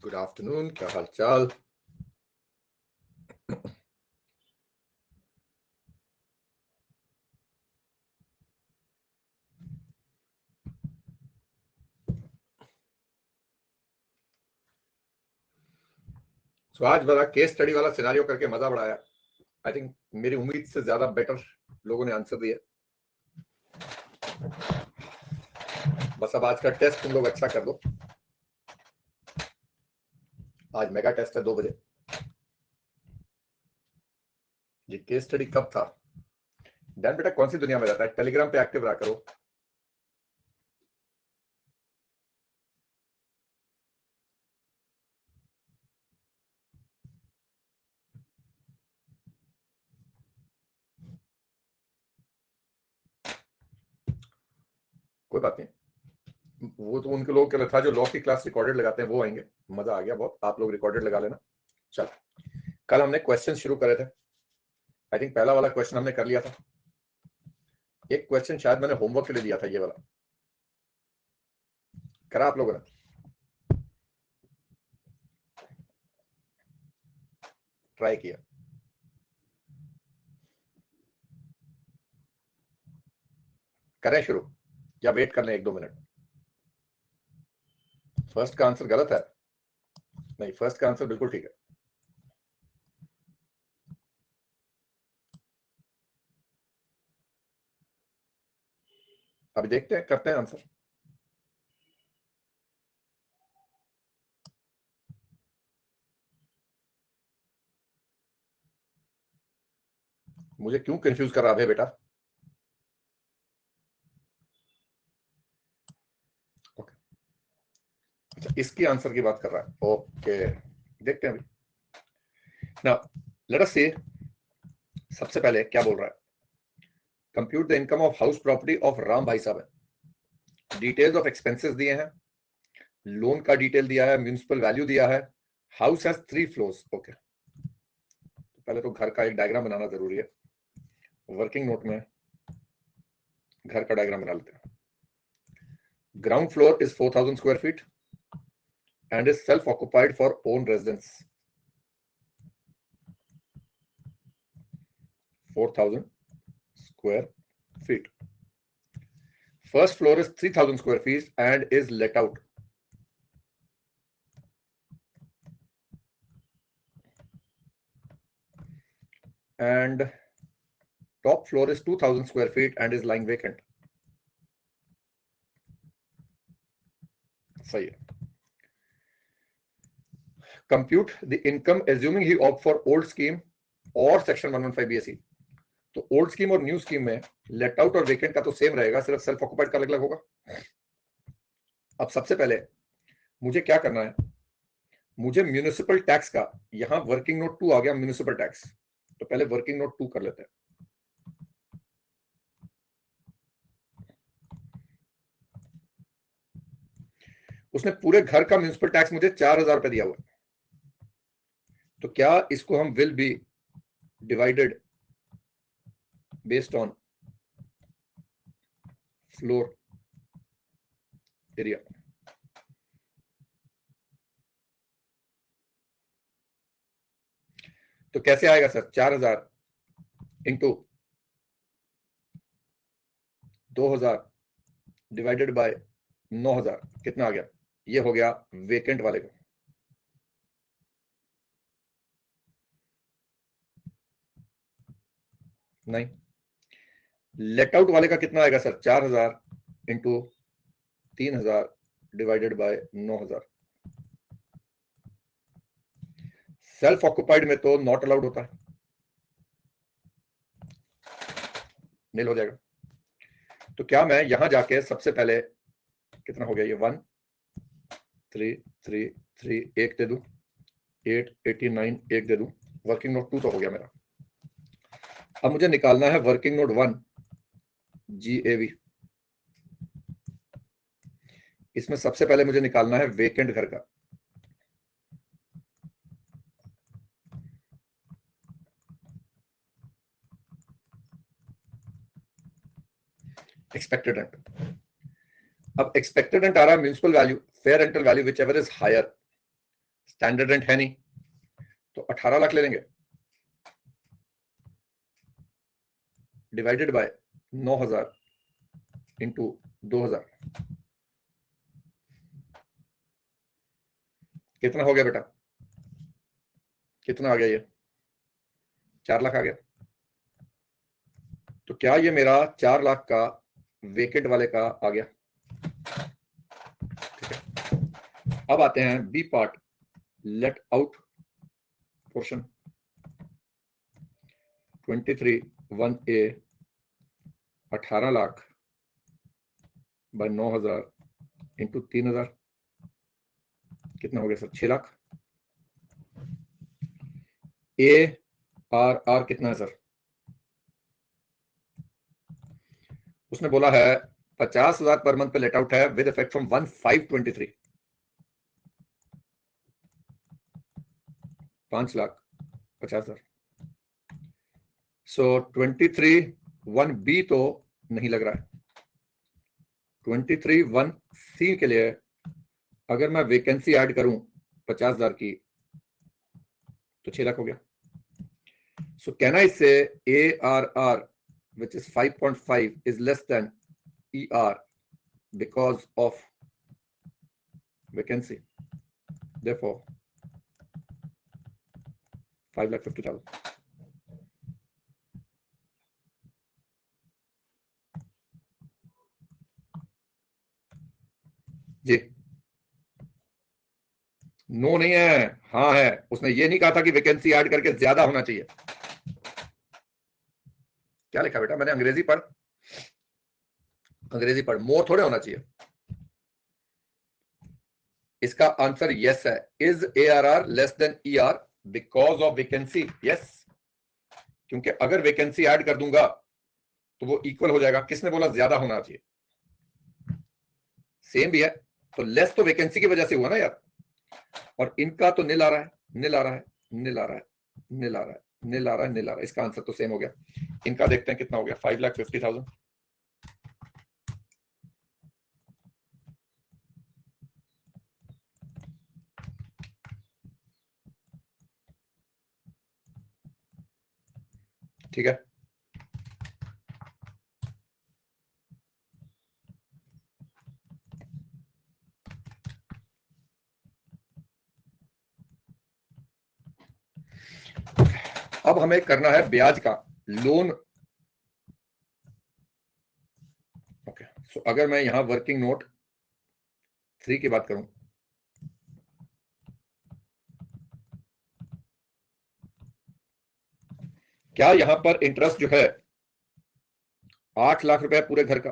Good afternoon, क्या हाल चाल। सो आज वाला केस स्टडी वाला सिनारियो करके मजा बड़ा आया। आई थिंक मेरी उम्मीद से ज्यादा बेटर लोगों ने आंसर दिया। बस अब आज का टेस्ट तुम लोग अच्छा कर दो। आज मेगा टेस्ट है 2 बजे। ये केस स्टडी कब था? डैन बेटा कौन सी दुनिया में रहता है? टेलीग्राम पे एक्टिव रहा करो। कोई बात नहीं, वो तो उनके लोगों के लिए था जो लॉ की क्लास रिकॉर्डेड लगाते हैं, वो आएंगे। मजा आ गया बहुत। आप लोग रिकॉर्डेड लगा लेना। चल, कल हमने क्वेश्चन शुरू करे थे। आई थिंक पहला वाला क्वेश्चन हमने कर लिया था। एक क्वेश्चन शायद मैंने होमवर्क के लिए दिया था, ये वाला करा आप लोगों ने? ट्राई किया? करें शुरू या वेट कर लें 1-2 मिनट? फर्स्ट का आंसर गलत है? नहीं, फर्स्ट का आंसर बिल्कुल ठीक है। अभी देखते हैं, करते हैं आंसर। मुझे क्यों कंफ्यूज कर रहा है बेटा? ओके, अच्छा इसकी आंसर की बात कर रहा है। ओके, देखते हैं अभी। नाउ लेट अस सी, सबसे पहले क्या बोल रहा है? Compute the income of house property of Ram भाई साहब है। डिटेल्स ऑफ एक्सपेंसेस दिए हैं, लोन का डिटेल दिया है, म्यूनिसिपल वैल्यू दिया है। House has 3 floors. ओके, तो पहले तो घर का एक डायग्राम बनाना जरूरी है। वर्किंग नोट में घर का डायग्राम बना लेते हैं। Ground floor is 4000 square feet and is self-occupied for own residence. 4,000 square feet. First floor is 3,000 square feet and is let out. And top floor is 2,000 square feet and is lying vacant. सही है। Compute the income assuming he opt for old scheme or section 115 BSE. तो old scheme और new scheme में let out और vacant का तो same रहेगा, सिर्फ सेल्फ ऑक्युपाइड का अलग अलग होगा। अब सबसे पहले मुझे क्या करना है? मुझे म्यूनिसिपल टैक्स का, यहां वर्किंग नोट 2 आ गया म्यूनिसिपल टैक्स, तो पहले वर्किंग नोट 2 कर लेते हैं। उसने पूरे घर का म्यूनिसिपल टैक्स मुझे 4,000 रुपए दिया हुआ है, तो क्या इसको हम will be divided based on floor area? तो कैसे आएगा सर? 4,000 इंटू 2,000 डिवाइडेड बाय 9,000, कितना आ गया? ये हो गया वेकेंट वाले का। नहीं, लेट आउट वाले का कितना आएगा sir? 4,000 into 3,000 divided by 9,000। Self occupied में तो नॉट अलाउड होता है, नील हो जाएगा। तो क्या मैं यहां जाके सबसे पहले, कितना हो गया ये? 1 3 3 3 एक दे दूं, 8 89 एक दे दूं। वर्किंग नोट 2 तो हो गया मेरा। अब मुझे निकालना है वर्किंग नोट 1 GAV। इसमें सबसे पहले मुझे निकालना है वेकेंट घर का। Expected rent. अब एक्सपेक्टेड रेंट आ रहा है municipal value, fair rental value, whichever is higher. Standard rent है नहीं, तो 18 लाख ले लेंगे डिवाइडेड बाय 9,000 इंटू 2,000, कितना हो गया बेटा? कितना आ गया? ये 4 लाख आ गया। तो क्या ये मेरा 4 लाख का वेकेंट वाले का आ गया? ठीक है, अब आते हैं B part, let out portion 23(1)(a) 18 lakh by 9,000 into 3,000, कितना हो गया सर? 6 लाख। ARR कितना है सर? उसने बोला है 50,000 पर मंथ पे लेट आउट है with effect from 1/5/23, 5,50,000। So 23(1)(b) तो नहीं लग रहा है। 23(1)(c) के लिए अगर मैं वैकेंसी ऐड करूं 50,000 की तो 6 लाख हो गया। सो कैन आई से ARR which is 5.5 is less than ER because of vacancy, therefore 5,50,000। जी, नो नहीं है, हाँ है। उसने ये नहीं कहा था कि वैकेंसी ऐड करके ज्यादा होना चाहिए। क्या लिखा बेटा? मैंने अंग्रेजी पढ़, मोर थोड़े होना चाहिए। इसका आंसर यस है। Is ARR less than ER because of vacancy? Yes, क्योंकि अगर वैकेंसी ऐड कर दूंगा तो वो इक्वल हो जाएगा। किसने बोला ज्यादा होना चाहिए? सेम भी है, तो लेस तो वैकेंसी की वजह से हुआ ना यार। और इनका तो नील आ रहा है, नील आ रहा है, नील आ रहा है, नील आ रहा है, नील आ रहा है, नील आ रहा है। इसका आंसर तो सेम हो गया। इनका देखते हैं कितना हो गया। 5,50,000। ठीक है, अब हमें करना है ब्याज का लोन। ओके, सो अगर मैं यहां वर्किंग नोट 3 की बात करूं, क्या यहां पर इंटरेस्ट जो है 8 लाख रुपए पूरे घर का,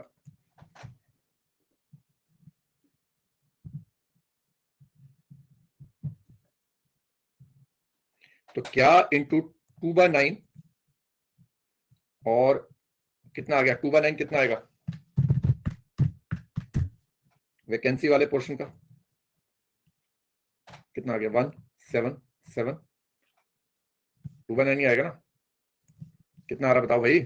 तो क्या इंटू 2/9 और कितना आ गया? 2/9 कितना आएगा वैकेंसी वाले पोर्शन का? कितना आ गया? 177। 2/9 ही आएगा ना? कितना आ रहा बताओ भाई?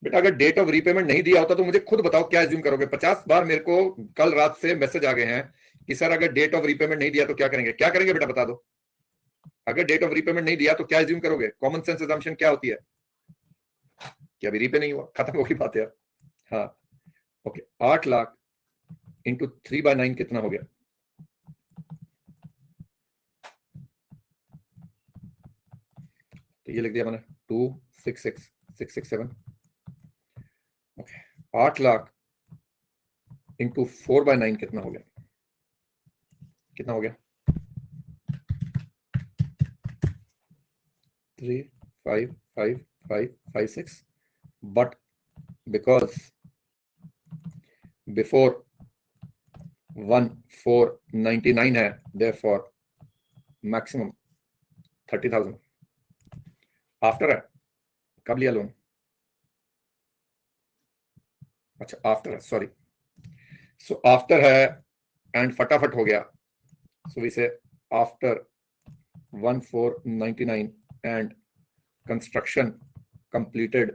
बेटा अगर डेट ऑफ रीपेमेंट नहीं दिया होता तो मुझे खुद बताओ, क्या एज्यूम करोगे? 50 बार मेरे को कल रात से मैसेज आ गए हैं कि सर अगर डेट ऑफ रीपेमेंट नहीं दिया तो क्या करेंगे? क्या करेंगे बेटा बता दो। अगर डेट ऑफ रीपेमेंट नहीं दिया तो क्या एज्यूम करोगे? कॉमन सेंस अजम्पशन क्या होती है कि अभी रीपे नहीं हुआ, खत्म होगी बात यार। हाँ, ओके। 8 लाख इंटू 3/9 कितना हो गया? तो ये लिख दिया मैंने 266,667। ओके, 8 लाख इंटू 4/9 कितना हो गया? कितना हो गया? 3,5,5,5,5,6। बट बिकॉज बिफोर 1,499 है, देयरफॉर मैक्सिमम 30,000। आफ्टर है, कब लिया लोन? अच्छा आफ्टर है, सॉरी। सो आफ्टर है एंड फटाफट हो गया। सो वी से after 1,499 and construction completed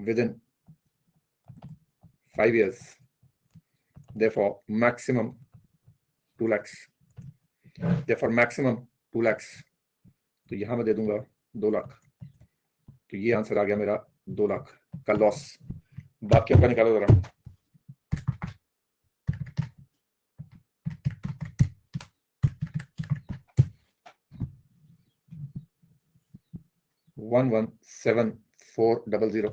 within 5 years, therefore maximum 2 lakhs, therefore maximum 2 lakhs, तो यहां मैं दे दूंगा 2 लाख, तो ये आंसर आ गया मेरा 2 लाख का लॉस। बाकी आपका निकालो जरा। वन 117,400।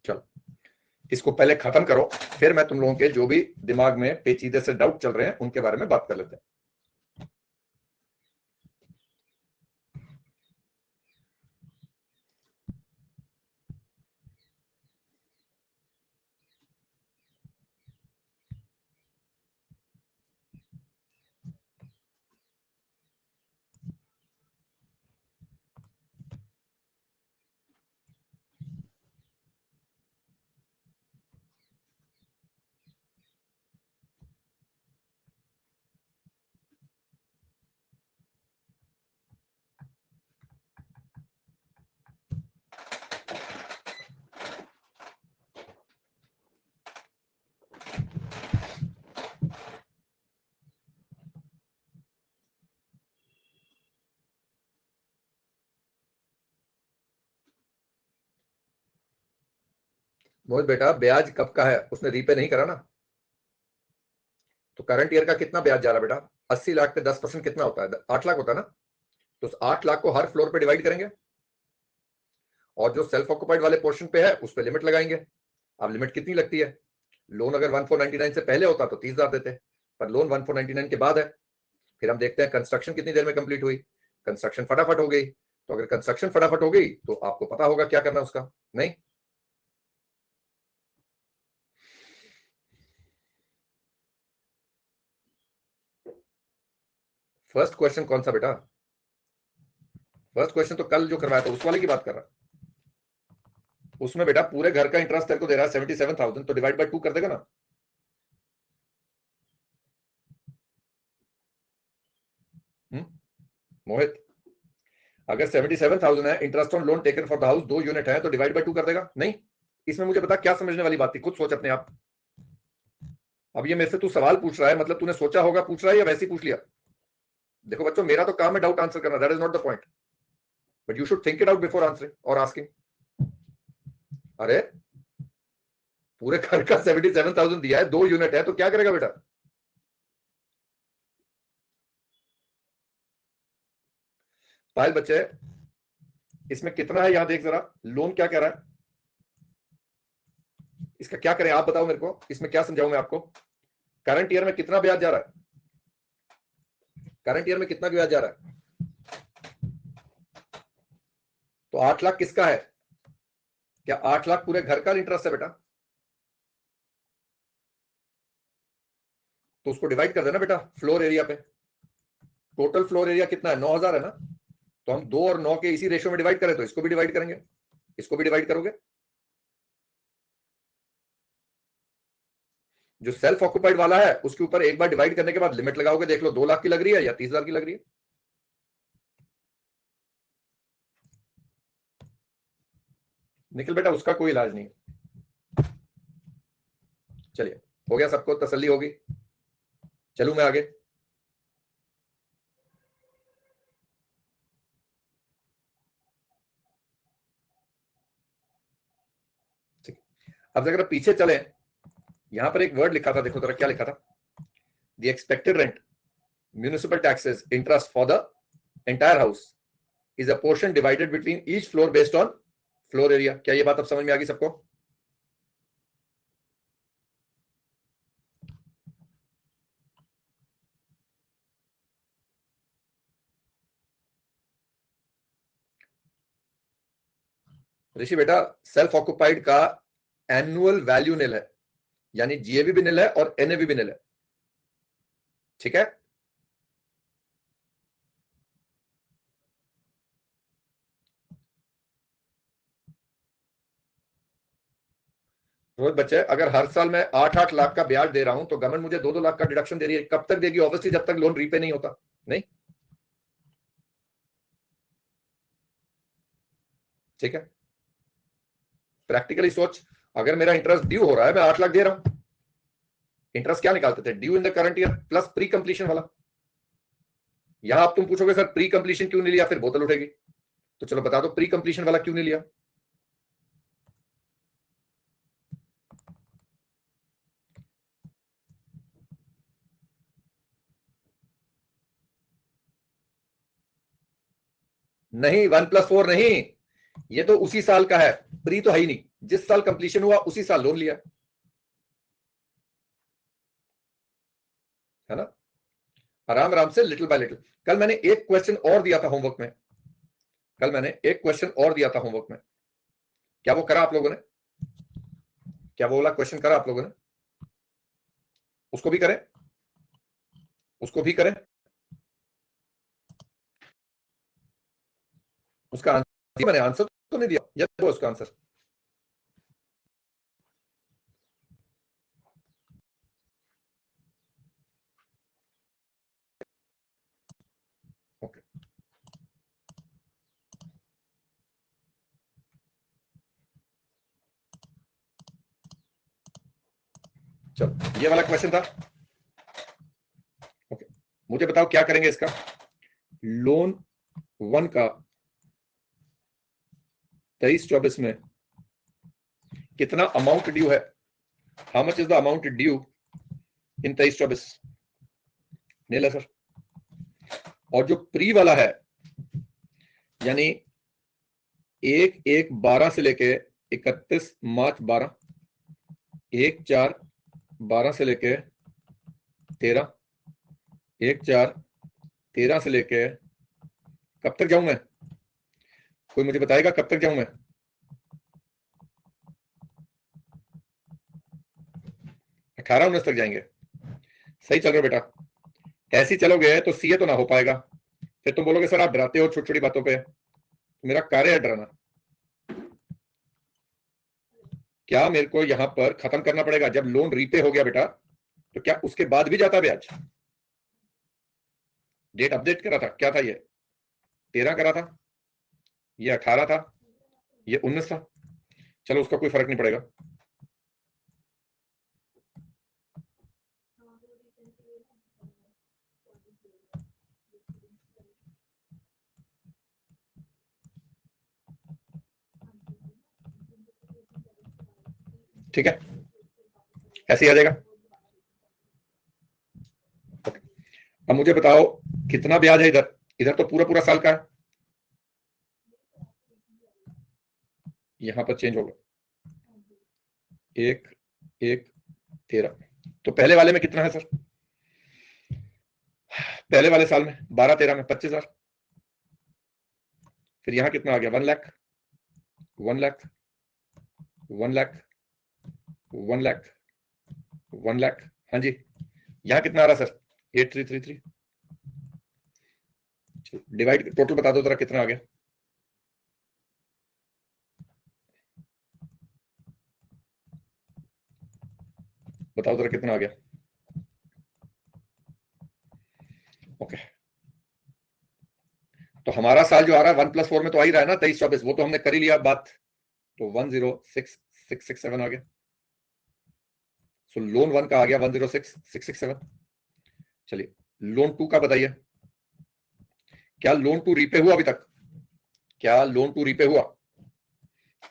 चलो इसको पहले खत्म करो, फिर मैं तुम लोगों के जो भी दिमाग में पेचीदे से डाउट चल रहे हैं उनके बारे में बात कर लेते हैं। मोहित बेटा ब्याज कब का है, उसने रीपे नहीं करा ना, तो करंट ईयर का कितना ब्याज जा रहा है बेटा? 80 लाख पे 10% कितना होता है? 8 लाख होता है ना, तो उस 8 लाख को हर फ्लोर पे डिवाइड करेंगे, और जो सेल्फ ऑक्युपाइड वाले पोर्शन पे है उस पे लिमिट लगाएंगे। अब लिमिट कितनी लगती है? लोन अगर 1499 से पहले होता तो 30,000 देते, पर लोन 1499 के बाद है। फिर हम देखते हैं कंस्ट्रक्शन कितनी देर में कंप्लीट हुई, कंस्ट्रक्शन फटाफट हो गई, तो अगर कंस्ट्रक्शन फटाफट हो गई तो आपको पता होगा क्या करना उसका, नहीं? फर्स्ट क्वेश्चन कौन सा बेटा? फर्स्ट क्वेश्चन तो कल जो करवाया था उस वाले की बात कर रहा, उसमें बेटा पूरे घर का इंटरेस्ट तेरे को दे रहा है 77,000, तो डिवाइड बाय 2 कर देगा ना। मोहित अगर 77,000 है interest on loan taken for the house, 2 unit है, तो डिवाइड बाय 2 कर देगा, नहीं? इसमें मुझे बता क्या समझने वाली बात थी, खुद सोच अपने आप। अब ये मेरे से तू सवाल पूछ रहा है, मतलब तूने सोचा होगा पूछ रहा है या वैसे ही पूछ लिया? देखो बच्चों, मेरा तो काम है डाउट आंसर करना, that is not the point, but you should think it out before answering और आस्किंग। अरे पूरे घर का 77,000 दिया है, 2 यूनिट है, तो क्या करेगा बेटा? पायल बच्चे इसमें कितना है, यहां देख जरा, लोन क्या कह रहा है, इसका क्या करें आप बताओ मेरे को, इसमें क्या समझाऊं मैं आपको? करंट ईयर में कितना ब्याज जा रहा है? करंट ईयर में कितना ब्याज जा रहा है? तो 8 लाख किसका है? क्या 8 लाख पूरे घर का इंटरेस्ट है बेटा? तो उसको डिवाइड कर देना बेटा फ्लोर एरिया पे। टोटल फ्लोर एरिया कितना है? 9,000 है ना, तो हम 2 और 9 के इसी रेशियो में डिवाइड करें, तो इसको भी डिवाइड करेंगे, इसको भी डिवाइड करोगे। जो सेल्फ ऑक्युपाइड वाला है उसके ऊपर एक बार डिवाइड करने के बाद लिमिट लगाओगे, देख लो 2 लाख की लग रही है या 30,000 की लग रही है। निखिल बेटा उसका कोई इलाज नहीं। चलिए हो गया, सबको तसल्ली होगी, चलूं मैं आगे। ठीक, अब अगर पीछे चले, यहां पर एक वर्ड लिखा था, देखो जरा क्या लिखा था, the expected rent municipal taxes interest for the entire house is a portion divided between each floor based on floor area. क्या ये बात अब समझ में आ गई सबको? ऋषि बेटा सेल्फ ऑक्युपाइड का एनुअल वैल्यू निल है, यानी जीएवी भी निल है और एनएवी भी निल है, ठीक है? रोहित बच्चे, अगर हर साल मैं 8-8 लाख का ब्याज दे रहा हूं तो गवर्नमेंट मुझे 2-2 लाख का डिडक्शन दे रही है, कब तक देगी? ऑब्वियसली जब तक लोन रीपे नहीं होता। नहीं, ठीक है, प्रैक्टिकली सोच, अगर मेरा इंटरेस्ट ड्यू हो रहा है, मैं 8 लाख दे रहा हूं, इंटरेस्ट क्या निकालते थे? Due in the current year plus pre completion वाला। यहां आप तुम पूछोगे सर प्री कंप्लीशन क्यों नहीं लिया, फिर बोतल उठेगी। तो चलो बता दो प्री कंप्लीशन वाला क्यों नहीं लिया? नहीं, 1+4 नहीं, ये तो उसी साल का है, प्री तो है ही नहीं, जिस साल कंप्लीशन हुआ उसी साल लोन लिया, है ना? आराम आराम से, लिटिल बाय लिटिल। कल मैंने एक क्वेश्चन और दिया था होमवर्क में, कल मैंने एक क्वेश्चन और दिया था होमवर्क में, क्या वो करा आप लोगों ने? क्या वो वाला क्वेश्चन करा आप लोगों ने? उसको भी करें, उसको भी करें, उसका आंसर मैंने आंसर तो नहीं दिया, या वो उसका आंसर? ओके, चलो ये वाला क्वेश्चन था। ओके, मुझे बताओ क्या करेंगे इसका? लोन 1 का 23-24 में कितना अमाउंट ड्यू है? How much is the amount due इन 23-24? नहीं सर। और जो प्री वाला है, यानी 1/1/12 से लेके 31 मार्च 12, 1/4/12 से लेके 13, 1/4/13 से लेके कब तक जाऊं मैं? कोई मुझे बताएगा कब तक जाऊं मैं? 18-19 तक जाएंगे। सही चल रहे हो बेटा? ऐसे ही चलोगे तो सीए तो ना हो पाएगा, फिर तुम बोलोगे सर आप डराते हो छोटी छोटी बातों पे। मेरा कार्य है डराना। क्या मेरे को यहां पर खत्म करना पड़ेगा? जब लोन रीपे हो गया बेटा, तो क्या उसके बाद भी जाता ब्याज? डेट अपडेट करा था, क्या था ये? 13 करा था, ये 18 था, ये 19 था। चलो उसका कोई फर्क नहीं पड़ेगा। ठीक है, ऐसे ही आ जाएगा। अब मुझे बताओ कितना ब्याज है इधर? इधर तो पूरा पूरा साल का है, यहां पर चेंज होगा 1/1/13। तो पहले वाले में कितना है सर? पहले वाले साल में 12-13 में 25,000। फिर यहां कितना आ गया? 1 लाख, 1 लाख, 1 लाख, 1 लाख, 1 लाख। हाँ जी, यहां कितना आ रहा सर? 8333। डिवाइड टोटल बता दो जरा कितना आ गया? बताओ जरा कितना आ गया? ओके, तो हमारा साल जो आ रहा है 1+4 में तो आ ही रहा है ना 23-24, वो तो हमने कर ही लिया बात। तो 106,667 आ गया। सो लोन 1 का आ गया 106,667। चलिए लोन 2 का बताइए, क्या लोन 2 रीपे हुआ अभी तक? क्या लोन 2 रीपे हुआ?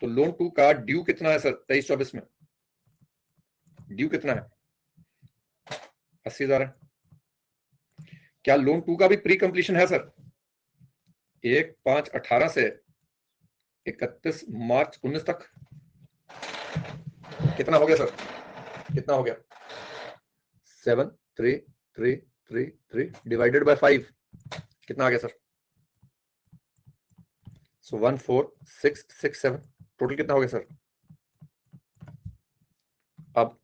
तो लोन 2 का ड्यू कितना है सर 23-24 में? ड्यू कितना है? 80,000 है। क्या लोन 2 का भी प्री कंप्लीशन है सर? 1/5/18 से 31 मार्च 19 तक। कितना हो गया सर? कितना हो गया? 73333 डिवाइडेड बाय 5, कितना आ गया सर? सो 14667। टोटल कितना हो गया सर? अब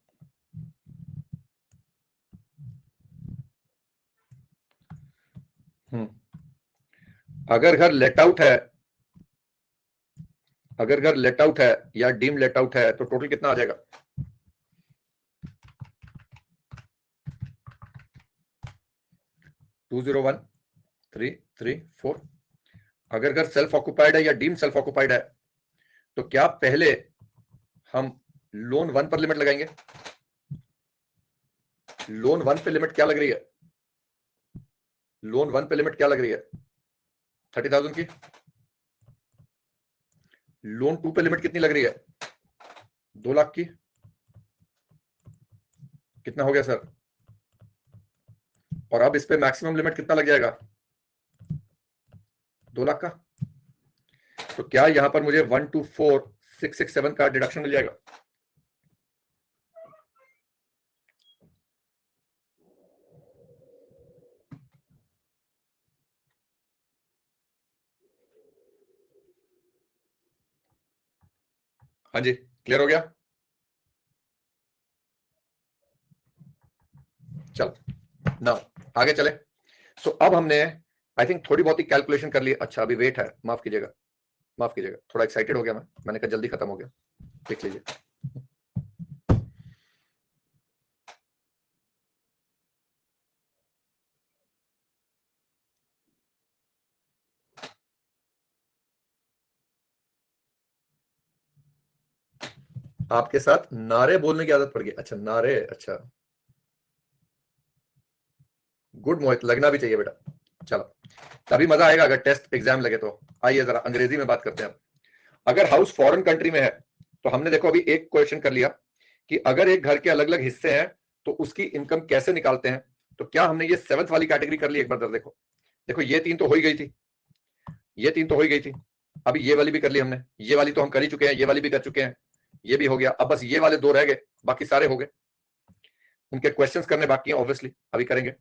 अगर घर लेट आउट है, अगर घर लेट आउट है या डीम लेट आउट है तो टोटल कितना आ जाएगा? 201,334। अगर सेल्फ ऑक्युपाइड है या डीम्ड सेल्फ ऑक्युपाइड है तो क्या पहले हम लोन 1 पर लिमिट लगाएंगे? लोन 1 पे लिमिट क्या लग रही है? लोन 1 पे लिमिट क्या लग रही है? 30,000 की। लोन 2 पे लिमिट कितनी लग रही है? 2 लाख की। कितना हो गया सर? और अब इस पे मैक्सिमम लिमिट कितना लग जाएगा? 2 लाख का। तो क्या यहां पर मुझे 124,667 का डिडक्शन मिल जाएगा? हाँ जी, क्लियर हो गया? चलो ना आगे चले। सो अब हमने आई थिंक थोड़ी बहुत ही कैलकुलेशन कर ली। अच्छा अभी वेट है, माफ कीजिएगा, माफ कीजिएगा, थोड़ा एक्साइटेड हो गया मैंने कहा जल्दी खत्म हो गया। देख लीजिए, आपके साथ नारे बोलने की आदत पड़ गई। अच्छा नारे, अच्छा गुड मोहित, लगना भी चाहिए बेटा। चलो तभी मजा आएगा अगर टेस्ट एग्जाम लगे तो। आइए जरा अंग्रेजी में बात करते हैं। अगर हाउस फॉरेन कंट्री में है तो हमने देखो अभी एक क्वेश्चन कर लिया कि अगर एक घर के अलग अलग हिस्से हैं तो उसकी इनकम कैसे निकालते हैं। तो क्या हमने ये 7th वाली कैटेगरी कर ली? एक बार जरा देखो। देखो ये 3 तो हो ही गई थी, ये 3 तो हो ही गई थी। अभी ये वाली भी कर ली हमने, ये वाली तो हम कर ही चुके हैं, ये वाली भी कर चुके हैं, ये भी हो गया। अब बस ये वाले 2 रह गए, बाकी सारे हो गए। उनके क्वेश्चंस करने बाकी हैं, ऑब्वियसली अभी करेंगे।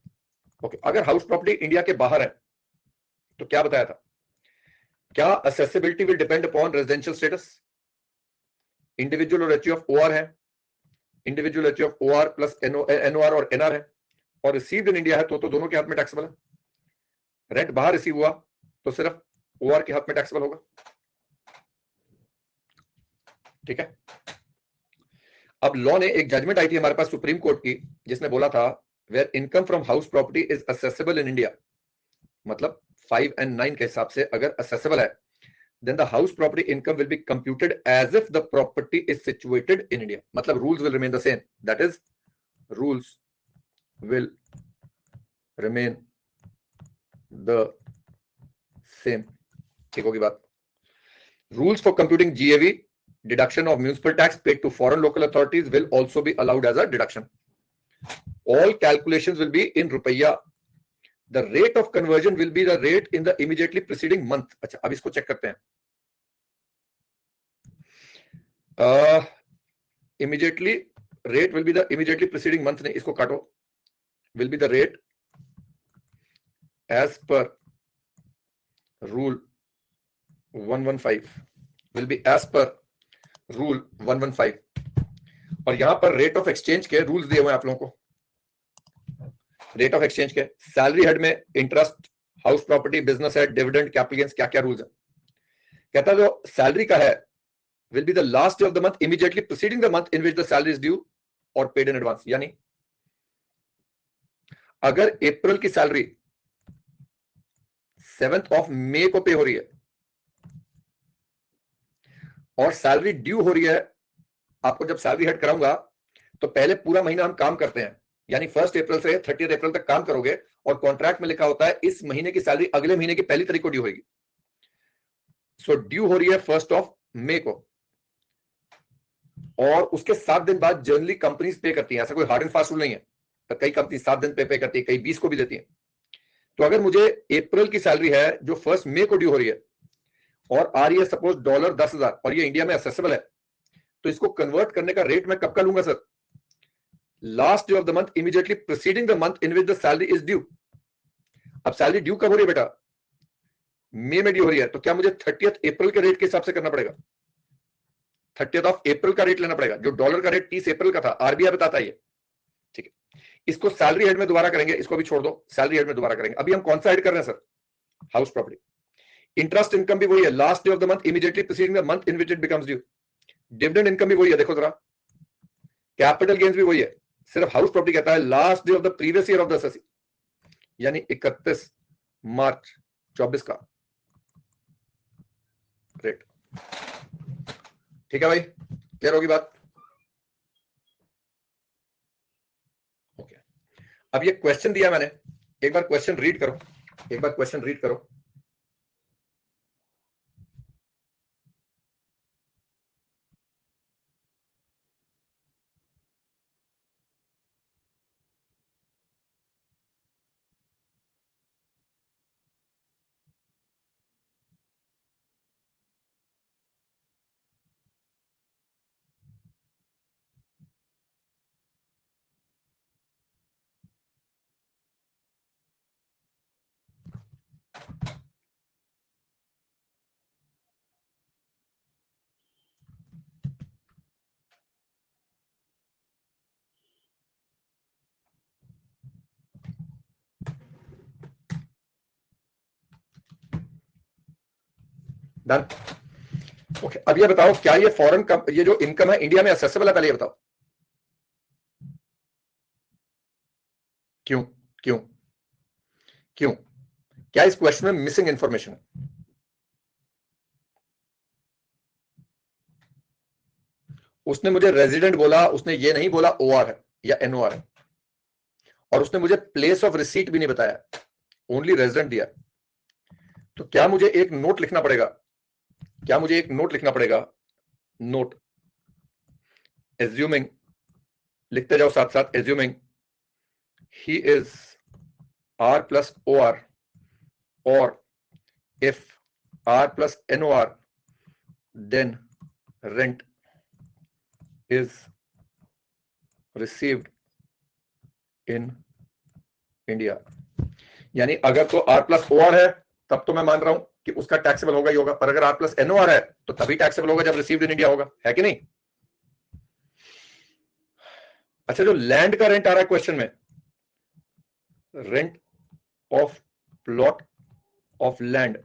ओके, अगर हाउस प्रॉपर्टी इंडिया के बाहर है तो क्या बताया था? क्या accessibility will depend upon residential status? Individual और एचयू ऑफ ओआर है, individual HUF OR plus NOR और एनआर है, और रिसीव्ड इन इंडिया है तो दोनों के हाथ में टैक्सेबल है। रेंट बाहर रिसीव हुआ तो सिर्फ ओआर के हाथ में टैक्सेबल होगा। ठीक है। अब लॉ ने एक जजमेंट आई थी हमारे पास सुप्रीम कोर्ट की, जिसने बोला था where income from house property is assessable in India, मतलब 5 and 9 के हिसाब से अगर असेसिबल है then the house property income will be computed as if the property is situated in India. मतलब rules will remain the same. That is, rules will remain the same. ठीक होगी बात? Rules for computing GAV, deduction of municipal tax paid to foreign local authorities will also be allowed as a deduction. All calculations will be in रुपया. The rate of conversion will be the rate in the immediately preceding month. अच्छा अब इसको check करते हैं। Immediately rate will be the immediately preceding month, ने इसको काटो, will be the rate as per rule 115, will be as per rule 115। और यहां पर रेट ऑफ एक्सचेंज के रूल्स दिए हुए हैं आप लोगों को। रेट ऑफ एक्सचेंज के सैलरी हेड में interest, house property, business head, dividend, capital gains, क्या क्या रूल्स है। कहता है जो सैलरी का है will be the last day of the month immediately preceding the month in which the salary is due or paid in advance। यानी अगर अप्रैल की सैलरी 7th of May को पे हो रही है और सैलरी ड्यू हो रही है, आपको जब सैलरी हेड कराऊंगा तो पहले पूरा महीना हम काम करते हैं, यानी 1 अप्रैल से 30 अप्रैल तक काम करोगे, और कॉन्ट्रैक्ट में लिखा होता है इस महीने की सैलरी अगले महीने की 1 तारीख को ड्यू होगी। सो ड्यू हो रही है 1 मई को, और उसके 7 दिन बाद जनरली कंपनीज पे करती हैं। ऐसा कोई हार्ड एंड फास्ट रूल नहीं है, तो कई कंपनी 7 दिन पे करती है, कई 20 को भी देती है। तो अगर मुझे अप्रैल की सैलरी है जो 1 मई को ड्यू हो रही है और आ रही है सपोज $10,000 और ये इंडिया में असेसेबल है, तो इसको कन्वर्ट करने का रेट मैं कब का लूंगा sir? Last day of the month immediately preceding the month in which the salary is due. अब सैलरी ड्यू कब हो रही है बेटा? मई में ड्यू हो रही है, तो क्या मुझे 30th अप्रैल के रेट के हिसाब से करना पड़ेगा? 30th ऑफ अप्रैल का रेट लेना पड़ेगा। जो डॉलर का रेट 30 अप्रैल का था, आरबीआई बताता है ये। ठीक है, इसको सैलरी हेड में दोबारा करेंगे, इसको भी छोड़ दो, सैलरी हेड में दोबारा करेंगे। अभी हम कौन सा हेड कर रहे हैं sir? House property. Interest income भी वही है, last day of the month immediately preceding the month in which it becomes due. Dividend income भी वही है, देखो जरा। कैपिटल गेन्स भी वही है, सिर्फ हाउस प्रॉपर्टी कहता है last day of the previous year of the assessee. यानी 31 मार्च 24 का रेट। ठीक है भाई, क्लियर होगी बात? ओके, अब ये क्वेश्चन दिया मैंने, एक बार क्वेश्चन रीड करो, एक बार क्वेश्चन रीड करो। डन। ओके, अब ये बताओ क्या ये फॉरेन का ये जो इनकम है इंडिया में असेसेबल है? पहले ये बताओ क्यों क्यों क्यों? क्या इस क्वेश्चन में मिसिंग इंफॉर्मेशन है? उसने मुझे रेजिडेंट बोला, उसने ये नहीं बोला ओआर है या एनओआर है, और उसने मुझे प्लेस ऑफ रिसीट भी नहीं बताया, ओनली रेजिडेंट दिया। तो क्या मुझे एक नोट लिखना पड़ेगा? क्या मुझे एक नोट लिखना पड़ेगा? नोट एज्यूमिंग, लिखते जाओ साथ साथ, assuming he is R plus O R, और if R plus N O R, then rent is received in India. यानी अगर तो आर प्लस ओ आर है तब तो मैं मान रहा हूं कि उसका टैक्सेबल होगा ही होगा, पर अगर R plus N O R है तो तभी टैक्सेबल होगा जब रिसीव्ड इन इंडिया होगा, है कि नहीं? अच्छा, जो लैंड का रेंट आ रहा है क्वेश्चन में, rent of plot of land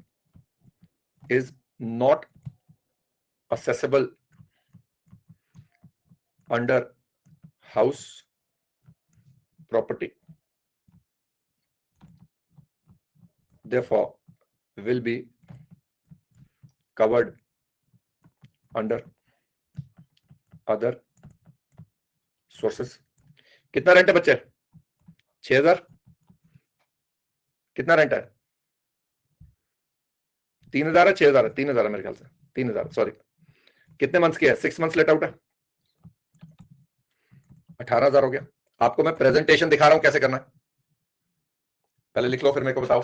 is not accessible under house property, therefore will be covered under other sources। कितना रेंट है बच्चे? 6000? कितना रेंट है? 3000 है? 6000 है? 3000 है मेरे ख्याल से, 3000 सॉरी। कितने मंथ्स की है? 6 मंथ्स लेट आउट है, 18,000 हो गया। आपको मैं प्रेजेंटेशन दिखा रहा हूं कैसे करना है, पहले लिख लो फिर मेरे को बताओ।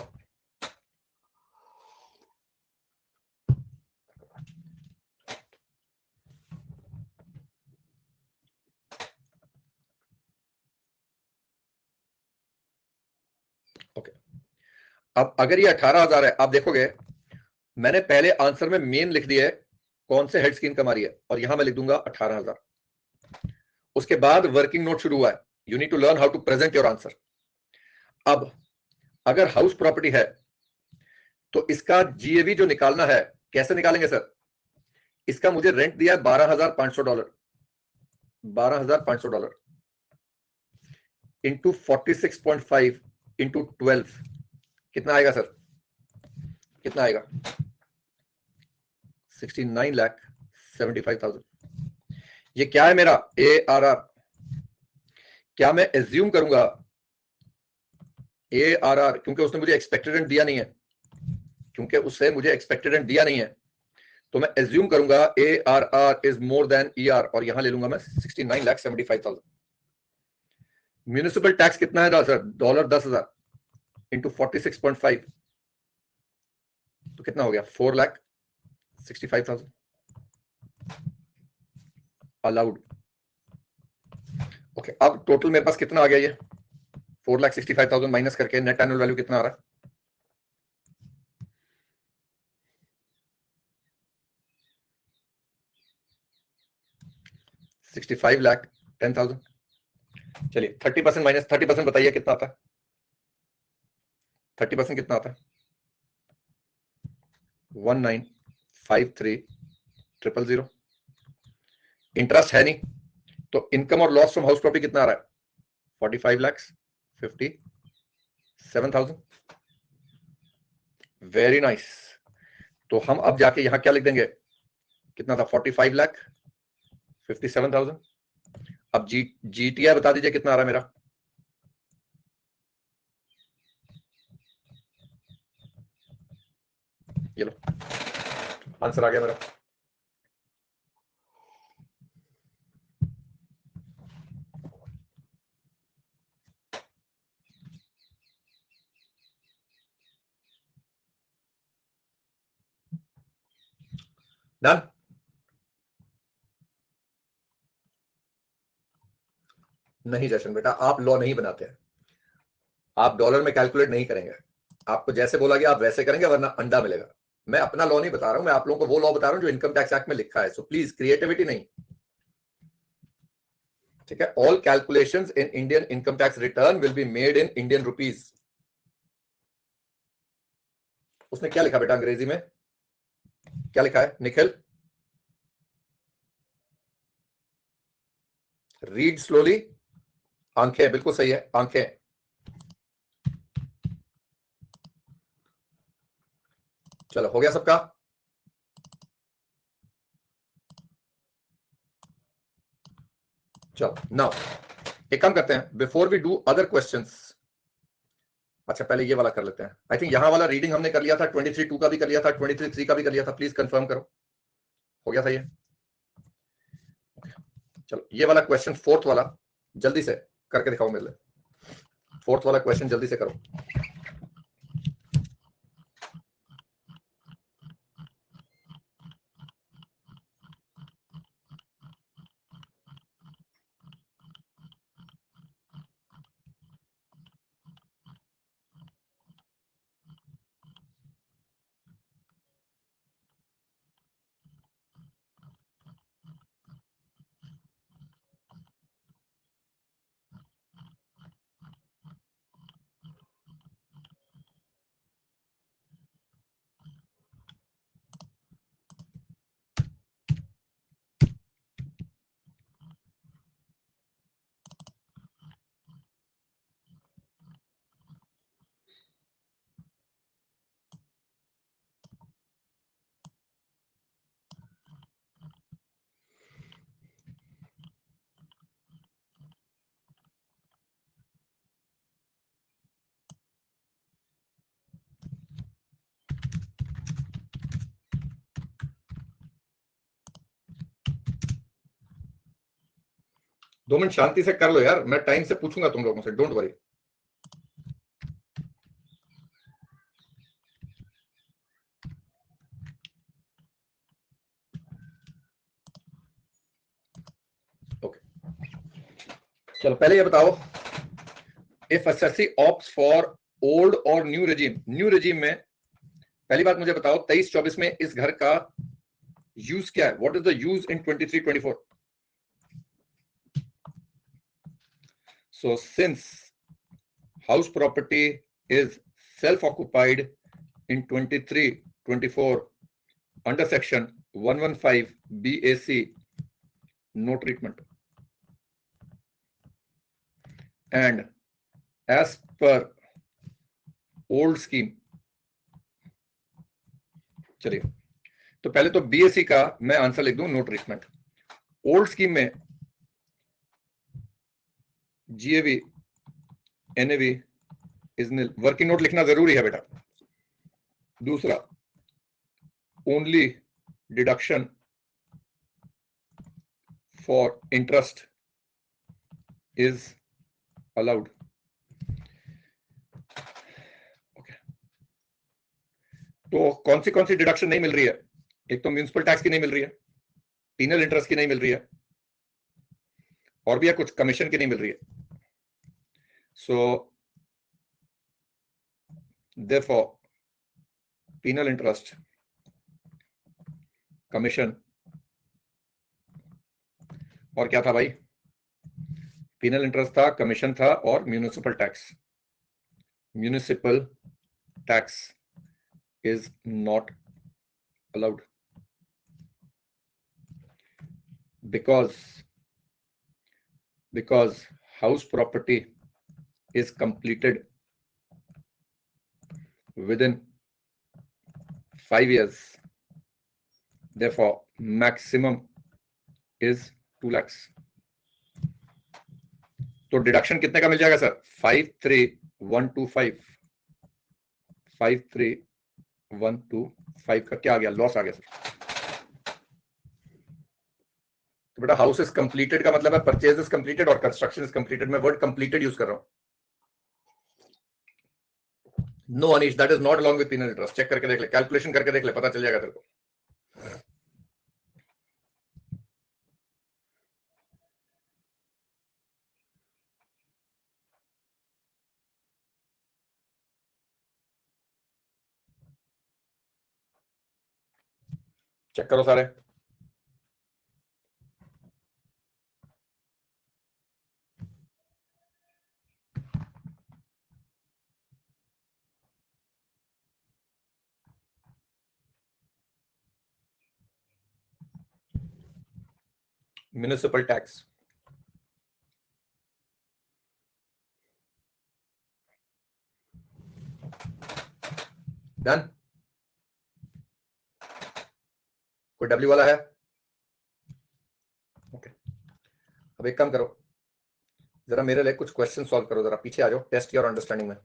ओके, अब अगर ये 18,000 है, आप देखोगे मैंने पहले आंसर में मेन लिख दिया है कौन से हेड्स की इनकम आ रही है, और यहां मैं लिख दूंगा 18,000। उसके बाद वर्किंग नोट शुरू हुआ है, you need to learn how to present your answer. अब अगर हाउस प्रॉपर्टी है तो इसका जीएवी जो निकालना है, कैसे निकालेंगे सर? इसका मुझे रेंट दिया है $12,500, $12,500 इंटू 46.5 इंटू 12, कितना आएगा सर? कितना आएगा? 69,75,000। ये क्या है मेरा ARR? क्या मैं एज्यूम करूंगा ARR, क्योंकि उसने मुझे एक्सपेक्टेड रेंट दिया नहीं है, क्योंकि उससे मुझे एक्सपेक्टेड रेंट दिया नहीं है, तो मैं एज्यूम करूंगा ARR is more than ER, और यहां ले लूंगा मैं 69,75,000। म्यूनिसिपल टैक्स कितना है सर? $10,000 इंटू 46.5, तो कितना हो गया? 4,65,000 अलाउड। ओके, अब टोटल मेरे पास कितना आ गया? ये 4,65,000 माइनस करके नेट एनुअल वैल्यू कितना आ रहा है? 65,10,000। चलिए 30% माइनस 30% बताइए कितना आता है? 30% कितना आता है? 1953,000। इंटरेस्ट है नहीं, तो इनकम और लॉस फ्रॉम हाउस प्रॉपर्टी कितना आ रहा है? 45 लाख 50 7,000। Very nice. तो हम अब जाके यहां क्या लिख देंगे, कितना था, 45 लाख, 57,000। अब GTI बता दीजिए कितना आ रहा है मेरा। ये लो, आंसर आ गया मेरा। डन। नहीं जशन बेटा, आप लॉ नहीं बनाते हैं, आप डॉलर में कैलकुलेट नहीं करेंगे। आपको जैसे बोला गया आप वैसे करेंगे, वरना अंडा मिलेगा। मैं अपना लॉ नहीं बता रहा हूं, मैं आप लोगों को वो लॉ बता रहा हूं जो इनकम टैक्स एक्ट में लिखा है। सो प्लीज क्रिएटिविटी नहीं, ठीक है। All calculations in Indian income tax return will be made in Indian rupees. उसने क्या लिखा बेटा अंग्रेजी में, क्या लिखा है निखिल? Read slowly. आंखें, बिल्कुल सही है, आंखें। चलो हो गया सबका। चलो नाउ एक काम करते हैं, before we do other questions. अच्छा पहले ये वाला कर लेते हैं। आई थिंक यहां वाला रीडिंग हमने कर लिया था, 23(2) का भी कर लिया था, 23(3) का भी कर लिया था। प्लीज कंफर्म करो हो गया था ये। चलो ये वाला क्वेश्चन फोर्थ वाला जल्दी से करके दिखाओ मेरे लिए। फोर्थ वाला क्वेश्चन जल्दी से करो। दो मिनट शांति से कर लो यार, मैं टाइम से पूछूंगा तुम लोगों से, डोंट वरी। ओके चलो पहले ये बताओ, if SSC opts for old और न्यू रेजिम, न्यू रेजिम में पहली बात मुझे बताओ 23-24 में इस घर का यूज क्या है? What is the use in 23-24? So since house property is self occupied in 23-24 under section 115 BAC, no treatment, and as per old scheme, चलिए तो पहले तो BAC का मैं आंसर लिख दूं नो ट्रीटमेंट। ओल्ड स्कीम में GAV NAV is nil, working note लिखना जरूरी है बेटा। दूसरा, only deduction for interest is allowed. तो कौन सी डिडक्शन नहीं मिल रही है? एक तो म्यूनिसिपल टैक्स की नहीं मिल रही है, पीनल इंटरेस्ट की नहीं मिल रही है, और भी है कुछ, कमीशन की नहीं मिल रही है। सो therefore penal interest, कमीशन, और क्या था भाई? पीनल इंटरेस्ट था, कमीशन था, और municipal tax. Municipal tax is not allowed because house property is completed within 5 years. Therefore, maximum is 2 lakhs. तो डिडक्शन कितने का मिल जाएगा सर? 53125. 53125 का क्या आ गया? लॉस आ गया सर. तो बेटा हाउस इज कंप्लीटेड का मतलब है परचेज इज कंप्लीटेड और कंस्ट्रक्शन इज कंप्लीटेड. मैं वर्ड कंप्लीटेड यूज कर रहा हूं. No Anish, that is not along with penal interest. Check करके देख ले, कैलकुलेशन करके देख ले, पता चल जाएगा तेरे को. चेक करो सारे. Municipal tax, done. कोई डब्ल्यू वाला है? ओके. अब एक काम करो, जरा मेरे लिए कुछ क्वेश्चन सॉल्व करो. जरा पीछे आ जाओ. टेस्ट योर अंडरस्टैंडिंग में.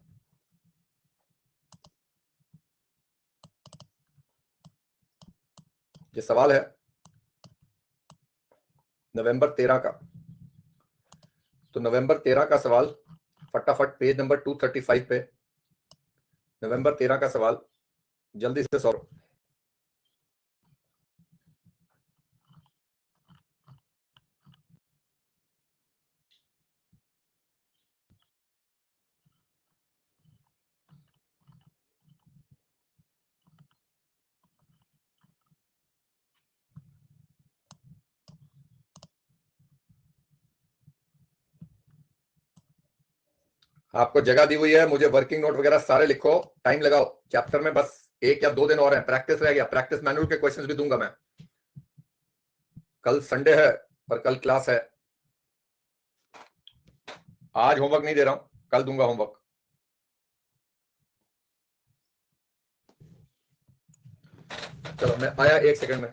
ये सवाल है नवंबर 13 का. तो नवंबर 13 का सवाल फटाफट पेज नंबर 235 पे. नवंबर 13 का सवाल जल्दी से सॉल्व. आपको जगह दी हुई है, मुझे वर्किंग नोट वगैरह सारे लिखो. टाइम लगाओ. चैप्टर में बस 1 या 2 दिन और है. प्रैक्टिस रह गया. प्रैक्टिस मैनुअल के क्वेश्चंस भी दूंगा मैं. कल संडे है पर कल क्लास है. आज होमवर्क नहीं दे रहा हूं, कल दूंगा होमवर्क. चलो मैं आया 1 सेकंड में.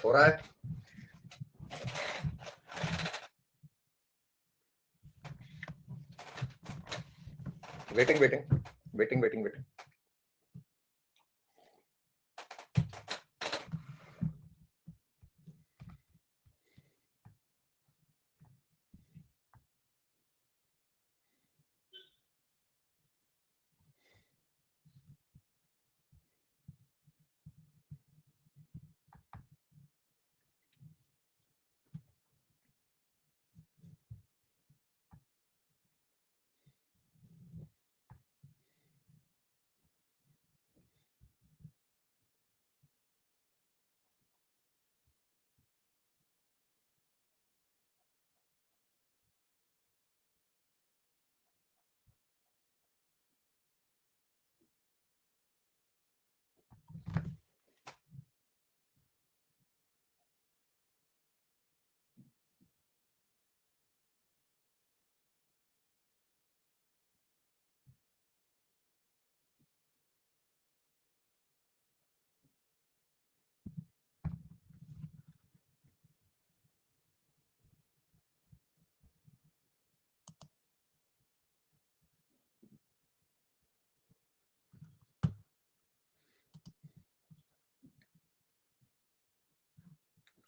हो रहा है. Waiting waiting waiting waiting waiting.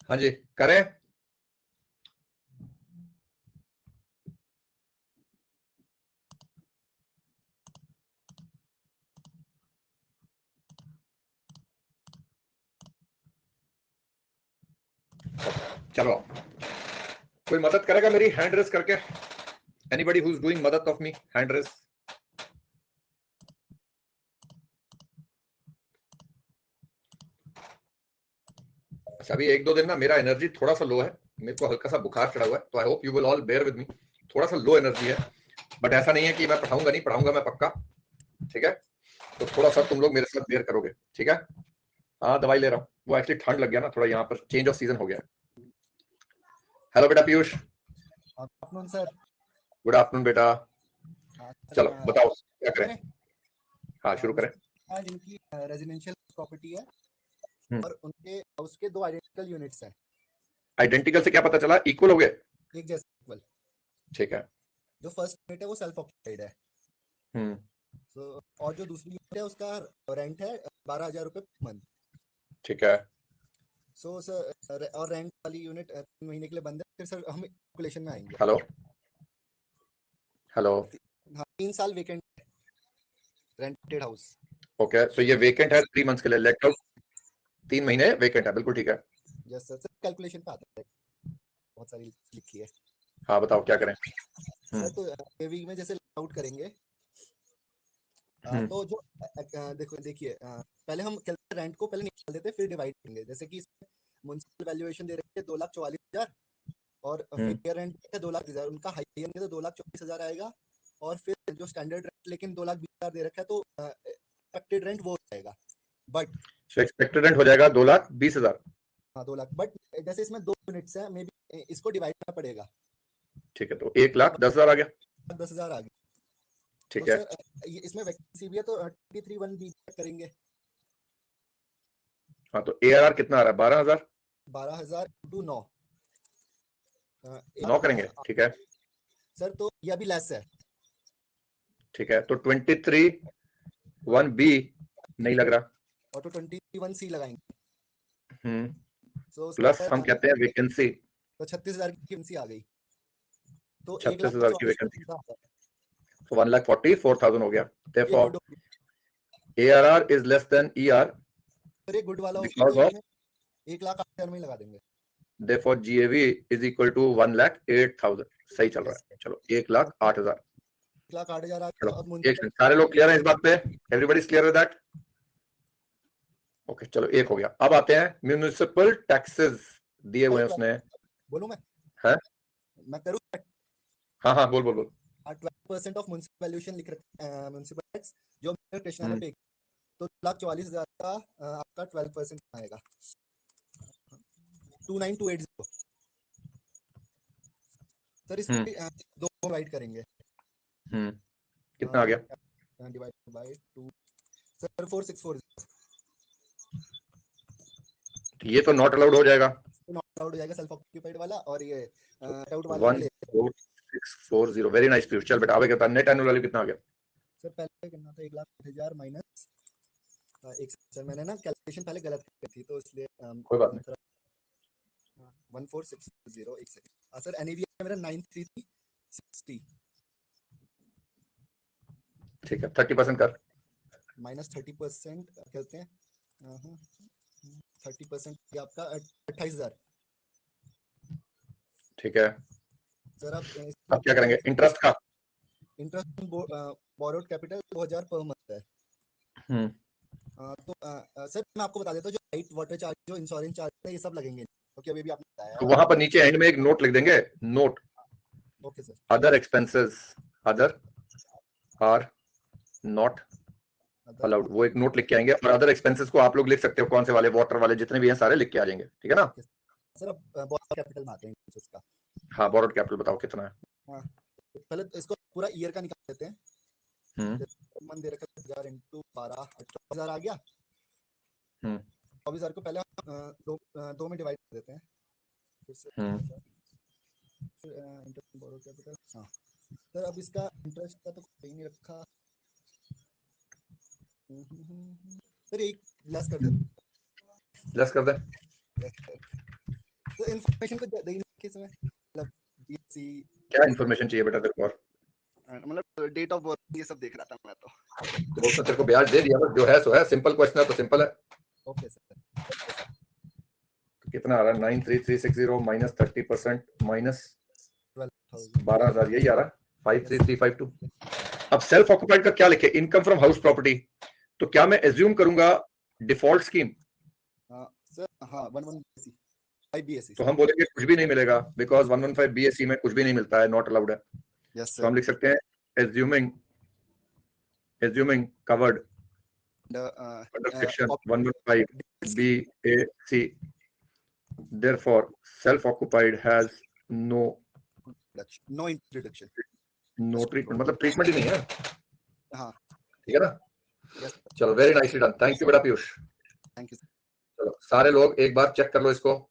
हाँ जी करें। चलो कोई मदद करेगा मेरी, हैंड रेस करके? एनीबॉडी हु इज डूइंग मदद ऑफ मी, हैंड रेस। अच्छा अभी एक दो दिन ना मेरा एनर्जी थोड़ा सा लो है, मेरे को हल्का सा बुखार चढ़ा हुआ है, तो I hope you will all bear with me. थोड़ा सा लो एनर्जी है, बट ऐसा नहीं है कि मैं पढ़ाऊंगा नहीं, पढ़ाऊंगा मैं पक्का, ठीक है? तो थोड़ा सा तुम लोग मेरे साथ बेयर करोगे, ठीक है? हाँ दवाई ले रहा हूँ, वो एक्चुअली ठंड लग गया ना थोड़ा, यहाँ पर चेंज ऑफ सीजन हो गया। हेलो बेटा Piyush. Afternoon sir. Good afternoon बेटा। चलो बताओ क्या करें? हाँ शुरू करें। जिनकी रेजिडेंशियल प्रॉपर्टी है और उनके हाउस के 2 आइडेंटिकल यूनिट्स हैं। आइडेंटिकल से क्या पता चला? इक्वल हो गए? एक जैसे इक्वल। ठीक है। जो फर्स्ट यूनिट है वो सेल्फ ऑक्यूपाइड है। तो और जो दूसरी यूनिट है उसका रेंट है 12,000 रुपए मंथ। ठीक है। सो सर और रेंट वाली यूनिट 3 महीने के लिए बंद है। फिर सर हम कैलकुलेशन में आएंगे। Hello hello. हाँ 3 साल vacant rented house. Okay so ये वेकेंट है 3 मंथ्स के लिए, लेट आउट 3 महीने वेकेंट है, बिल्कुल ठीक है। यस सर, कैलकुलेशन पे आता है, बहुत सारी लिखी है। हाँ बताओ क्या करें? सर तो एवी में जैसे आउट करेंगे तो जो देखो देखिए पहले हम रेंट को पहले निकाल देते फिर डिवाइड करेंगे। जैसे कि म्युनिसिपल वैल्यूएशन दे रखे हैं 2,44,000 और फेयर रेंट है 2,00,000, उनका हाई एंड तो 2,24,000 आएगा। और फिर जो स्टैंडर्ड रेंट लेकिन 2,20,000 दे रखा है तो एक्सपेक्टेड रेंट वो आएगा। बट एक्सपेक्टेड रेंट हो जाएगा 2,20,000। हाँ 2,00,000, बट जैसे इसमें 2 यूनिट्स है मे बी इसको डिवाइड करना पड़ेगा। ठीक है तो 1,10,000 आ गया। 10,000 आ गया। ठीक तो है। सर इसमें वैकेंसी भी है तो 23(1)(b) करेंगे। हाँ तो ARR कितना आ रहा है? 12,000। 12,000 × 9 9 करेंगे, ठीक है। सर तो ये अभी लेस है। ठीक है तो 23(1)(b) नहीं लग रहा। और तो 21(c) लगाएंगे। प्लस हम कहते हैं वैकेंसी, तो 36,000 की वैकेंसी आ गई। तो 36,000 की वैकेंसी, 1,44,000 तो 1,44,000 हो गया। ये Therefore good ARR is less than ER sir, ये गुड वाला होगा तो because of, इसमें 1,08,000 में लगा देंगे। therefore GAV is equal to 1,08,000। सही चल रहा है। चलो 1,08,000। 1,08,000 आ चलो गया। अब एक मिनट, सारे लोग क्लियर है इस बात पे? Everybody is clear with that? Okay चलो एक हो गया। अब आते हैं म्युनिसिपल टैक्सेस दिए हुए हैं उसने। बोलूं मैं? है? मैं करूं? हाँ हाँ बोल बोल बोल। 12% ऑफ म्युनिसिपल वैल्यूएशन लिख रखा है, म्युनिसिपल टैक्स जो कृष्णा ने पे। तो 2,44,000 का आपका 12% आएगा 29,280। सर इसमें दो डिवाइड करेंगे। कितना आ गया? Divide by 2 sir 4,640। ये तो नॉट अलाउड हो जाएगा। नॉट आउट हो जाएगा सेल्फ ऑक्यूपाइड वाला, और ये आउट वाला ले 1,4,640। Very nice Piyush. चल बेटा आगे कितना नेट एनुअल वैल्यू कितना आ गया? सर पहले कितना था? 1,08,000 माइनस एक सर मैंने ना कैलकुलेशन पहले गलत की थी तो इसलिए कोई बात नहीं। 1,4,640 एक सेकंड। सर एनईवी मेरा 9,360 ठीक है 30% कर। माइनस 30% कहते हैं 30% आपका 28,000। ठीक है सर अब क्या करेंगे? इंटरेस्ट का? Interest borrowed capital 2,000 per month है। तो सर मैं आपको बता देता हूँ जो लाइट वाटर चार्ज जो इंश्योरेंस चार्ज है ये सब लगेंगे क्योंकि अभी आपने बताया। तो वहां पर नीचे एंड में एक नोट लिख देंगे, note okay sir. Other expenses other are not allowed, वो एक नोट लिख के आएंगे। और अदर एक्सपेंसेस को आप लोग लिख सकते हो कौन से वाले, वाटर वाले जितने भी हैं सारे लिख के आ जाएंगे, ठीक है ना? सर अब बोरोड कैपिटल में आते हैं इसका। हाँ बोरोड कैपिटल बताओ कितना है? हाँ पहले इसको पूरा ईयर का निकाल देते हैं। मन दे रखा 1,000 × 12 18,000 आ गया। 24,000 को पहले दो में डिवाइड कर देते हैं। फिर से इंटरेस्ट बोरो कैपिटल। हाँ सर अब इसका इंटरेस्ट का तो कोई नहीं रखा सर, एक लेस कर दे। लेस कर दे। तो इन्फॉर्मेशन को देने के समय मतलब बीएससी क्या इन्फॉर्मेशन चाहिए बेटा तेरे को? और मतलब डेट ऑफ बर्थ ये सब देख रहा था मैं तो उसने तेरे को ब्याज दे दिया, बस जो है सो है। सिंपल क्वेश्चन है तो सिंपल है। ओके सर कितना आ रहा है? 93360 माइनस 30% माइनस 12,000 12,000, यही आ रहा है 53352। अब सेल्फ ऑक्युपाइड का क्या लिखे? Income from house property. तो क्या मैं एज्यूम करूंगा डिफॉल्ट स्कीम? सर हाँ 11 बीएससी 5 बीएससी तो हम बोलेंगे कुछ भी नहीं मिलेगा, बिकॉज 115 बीएससी में कुछ भी नहीं मिलता है, नॉट अलाउड है। यस तो हम लिख सकते हैं assuming covered under section 115 BAC, therefore self-occupied has no introduction treatment, मतलब ट्रीटमेंट ही नहीं है। हाँ ठीक है ना? यस चलो, very nicely done, thank you बेटा पीयूष। थैंक यू चलो सारे लोग एक बार चेक कर लो इसको।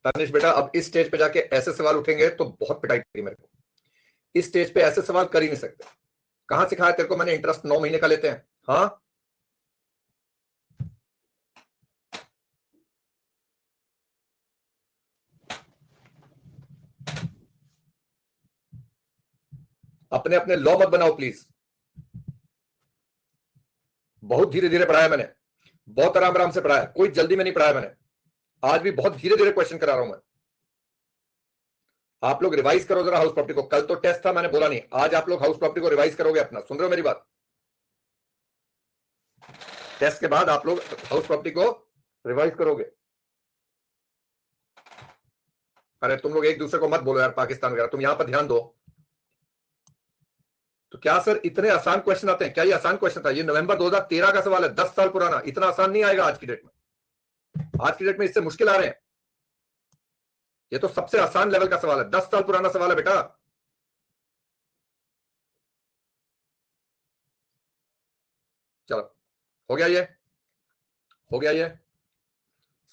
तनिष बेटा, अब इस स्टेज पे जाके ऐसे सवाल उठेंगे तो बहुत पिटाई करेगी मेरे को। इस स्टेज पे ऐसे सवाल कर ही नहीं सकते। कहां सिखाया तेरे को मैंने इंटरेस्ट 9 महीने का लेते हैं? हाँ, अपने अपने लॉ मत बनाओ प्लीज। बहुत धीरे धीरे पढ़ाया मैंने, बहुत आराम आराम से पढ़ाया, कोई जल्दी में नहीं पढ़ाया मैंने। आज भी बहुत धीरे धीरे क्वेश्चन करा रहा हूं मैं। आप लोग रिवाइज करो जरा हाउस प्रॉपर्टी को। कल तो टेस्ट था, मैंने बोला नहीं। आज आप लोग हाउस प्रॉपर्टी को रिवाइज करोगे अपना। सुन रहे हो मेरी बात? टेस्ट के बाद आप लोग हाउस प्रॉपर्टी को रिवाइज करोगे। अरे तुम लोग एक दूसरे को मत बोलो यार पाकिस्तान वगैरह, तुम यहां पर ध्यान दो। तो क्या सर इतने आसान क्वेश्चन आते हैं? क्या ये आसान क्वेश्चन था? ये नवंबर 2013 का सवाल है, 10 साल पुराना। इतना आसान नहीं आएगा आज की डेट में। आज की डेट में इससे मुश्किल आ रहे हैं। ये तो सबसे आसान लेवल का सवाल है, 10 साल पुराना सवाल है बेटा। चलो, हो गया ये? हो गया ये?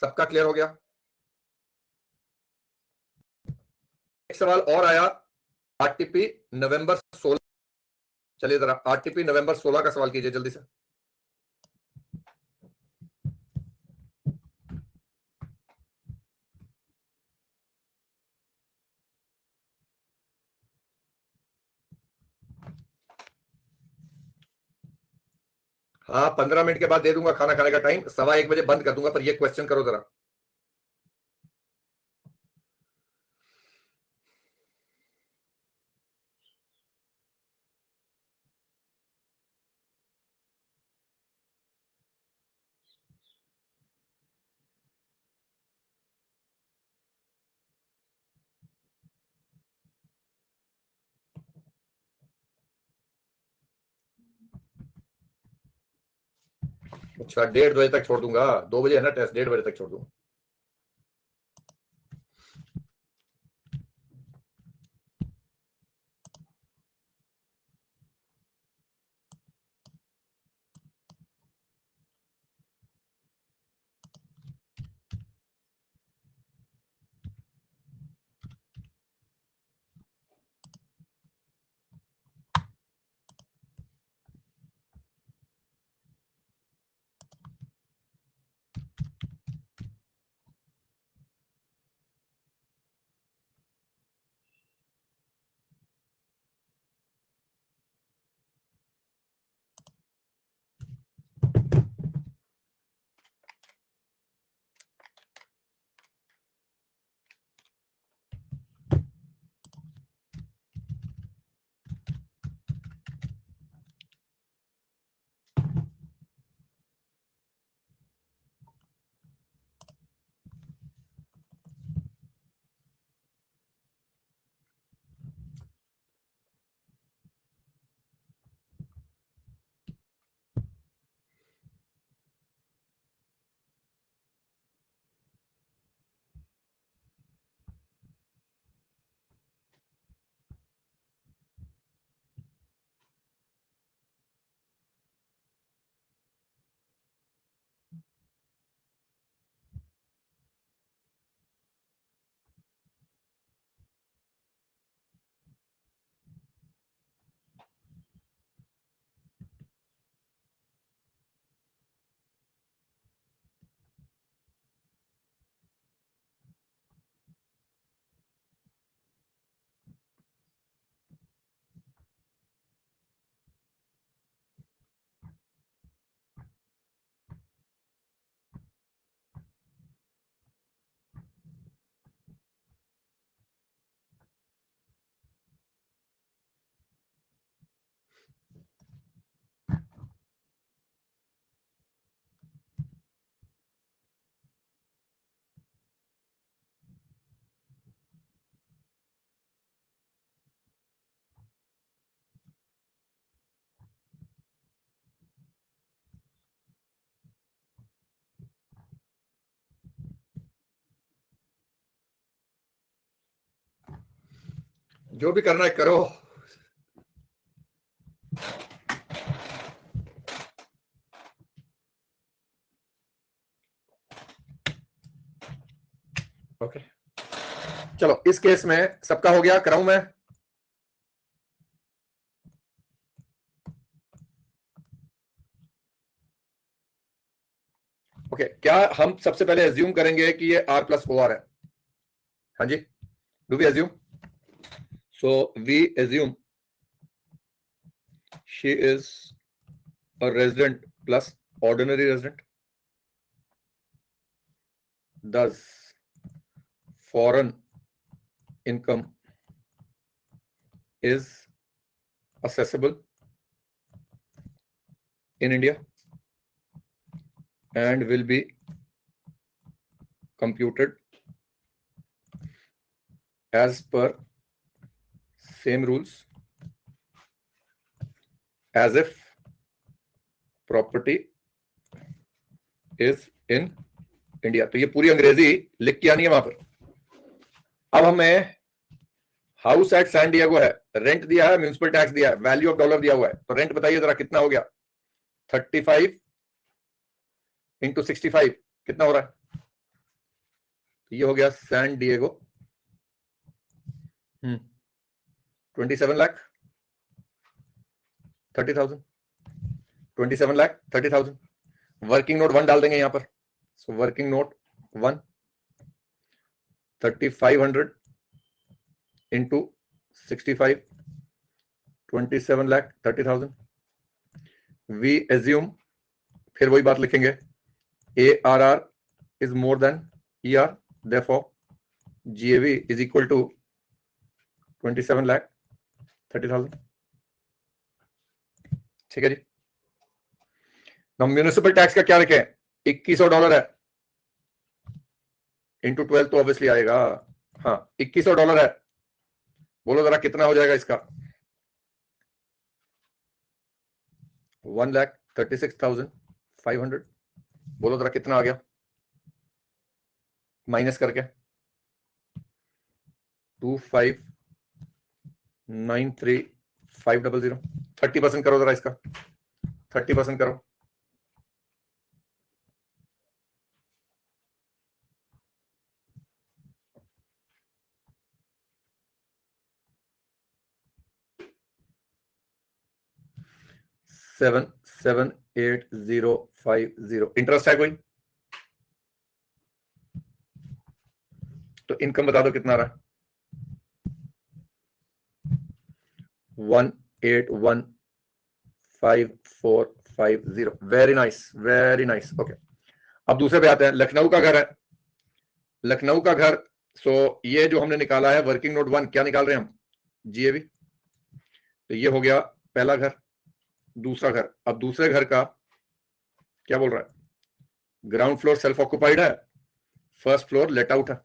सबका क्लियर हो गया? एक सवाल और आया, आरटीपी नवंबर 16। चलिए जरा आरटीपी नवंबर 16 का सवाल कीजिए जल्दी से। हाँ, 15 मिनट के बाद दे दूंगा खाना खाने का टाइम। 1:15 बजे बंद कर दूंगा, पर ये क्वेश्चन करो जरा। अच्छा, 1:30 बजे तक छोड़ दूंगा। 2 बजे है ना टेस्ट, 1:30 बजे तक छोड़ दूंगा। जो भी करना है करो। ओके चलो, इस केस में सबका हो गया, कराऊं मैं? ओके क्या हम सबसे पहले एज्यूम करेंगे कि ये R प्लस OR है? हाँ जी, do we assume? So we assume she is a resident plus ordinary resident, thus foreign income is accessible in India and will be computed as per same rules as if property is in India। तो ये पूरी अंग्रेजी लिख के आनी है वहां पर। अब हमें हाउस एट सैन डिएगो है, रेंट दिया है, म्यूनिसिपल टैक्स दिया है, वैल्यू ऑफ डॉलर दिया हुआ है, तो रेंट बताइए जरा कितना हो गया? 35 इंटू 65 कितना हो रहा है? ये हो गया San Diego 27 lakh 30,000, 27 lakh 30,000। Working note 1 डाल देंगे यहां पर। So working note 1 3500 into 65 27 lakh 30,000। We assume, फिर वही बात लिखेंगे, ARR is more than ER, therefore GAV is equal to 27 lakh 30,000। ठीक है जी। म्यूनिसिपल टैक्स का क्या लिखे? $2100 है, इंटू 12 तो ऑब्वियसली आएगा। हाँ $2100 है, बोलो जरा कितना हो जाएगा इसका? 1,36,500। बोलो जरा कितना आ गया माइनस करके? 2593,500। 30% करो जरा इसका, 30% करो। सेवन 78050। इंटरेस्ट है कोई? तो इनकम बता दो कितना आ रहा है? 1815450। Very nice, very nice. Okay अब दूसरे पे आते हैं। लखनऊ का घर है, लखनऊ का घर। सो ये जो हमने निकाला है वर्किंग नोट 1, क्या निकाल रहे हैं हम? GAV। तो ये हो गया पहला घर, दूसरा घर। अब दूसरे घर का क्या बोल रहा है? ग्राउंड फ्लोर सेल्फ ऑक्युपाइड है, फर्स्ट फ्लोर लेट आउट है।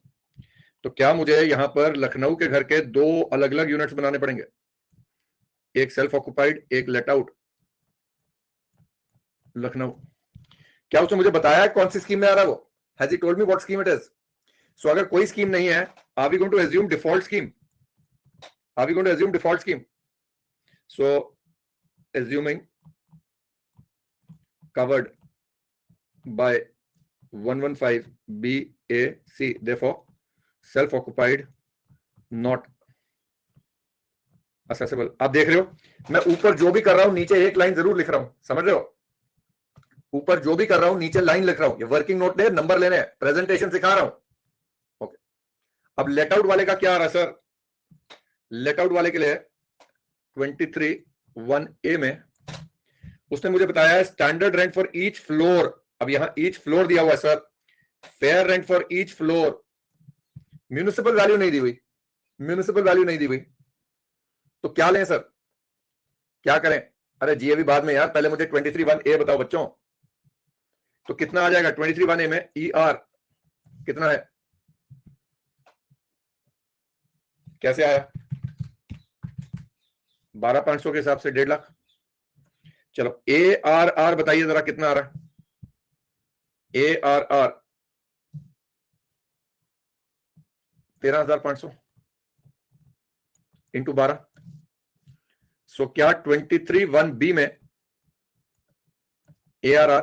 तो क्या मुझे यहां पर लखनऊ के घर के दो अलग अलग यूनिट्स बनाने पड़ेंगे? एक सेल्फ ऑक्युपाइड, एक लेट आउट। लखनऊ, क्या उसने मुझे बताया कौन सी स्कीम में आ रहा है वो? Has he told me what scheme it is? So अगर कोई स्कीम नहीं है, are we going to assume default scheme? Are we going to assume default scheme? So assuming covered by 115 BAC, therefore self occupied not accessible। आप देख रहे हो मैं ऊपर जो भी कर रहा हूं नीचे एक लाइन जरूर लिख रहा हूं, समझ रहे हो? ऊपर जो भी कर रहा हूं नीचे लाइन लिख रहा हूं। ये वर्किंग नोट ले, नंबर लेने हैं, प्रेजेंटेशन सिखा रहा हूं। ओके अब लेट आउट वाले का क्या आ रहा है सर? लेट आउट वाले के लिए 23(1)A में उसने मुझे बताया standard rent for each floor. अब यहां ईच फ्लोर दिया हुआ है sir, fair rent for each floor. Municipal value नहीं दी हुई, म्यूनिसिपल वैल्यू नहीं दी हुई। तो क्या लें सर, क्या करें? अरे GAV बाद में यार, पहले मुझे 23(1)A बताओ बच्चों। तो कितना आ जाएगा 23(1)A में? ER कितना है, कैसे आया? 12,500 के हिसाब से 1.5 लाख। चलो ARR बताइए जरा कितना आ रहा है? ARR 13,500। इंटू 12। सो क्या 23(1)(b) में ARR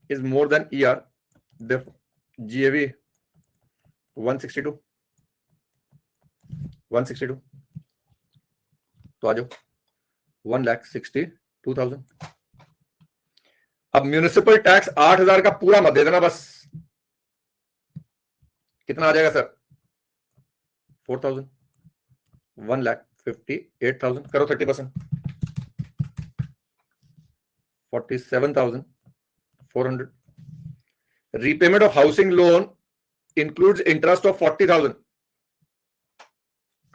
is more than ER, therefore GAV 162। तो आ जाओ 1,62,000। अब म्यूनिसिपल टैक्स 8,000 का पूरा मत दे देना बस। कितना आ जाएगा सर? 4,000। 1,58,000 करो 30%, 47,400। Repayment of housing loan includes interest of 40,000,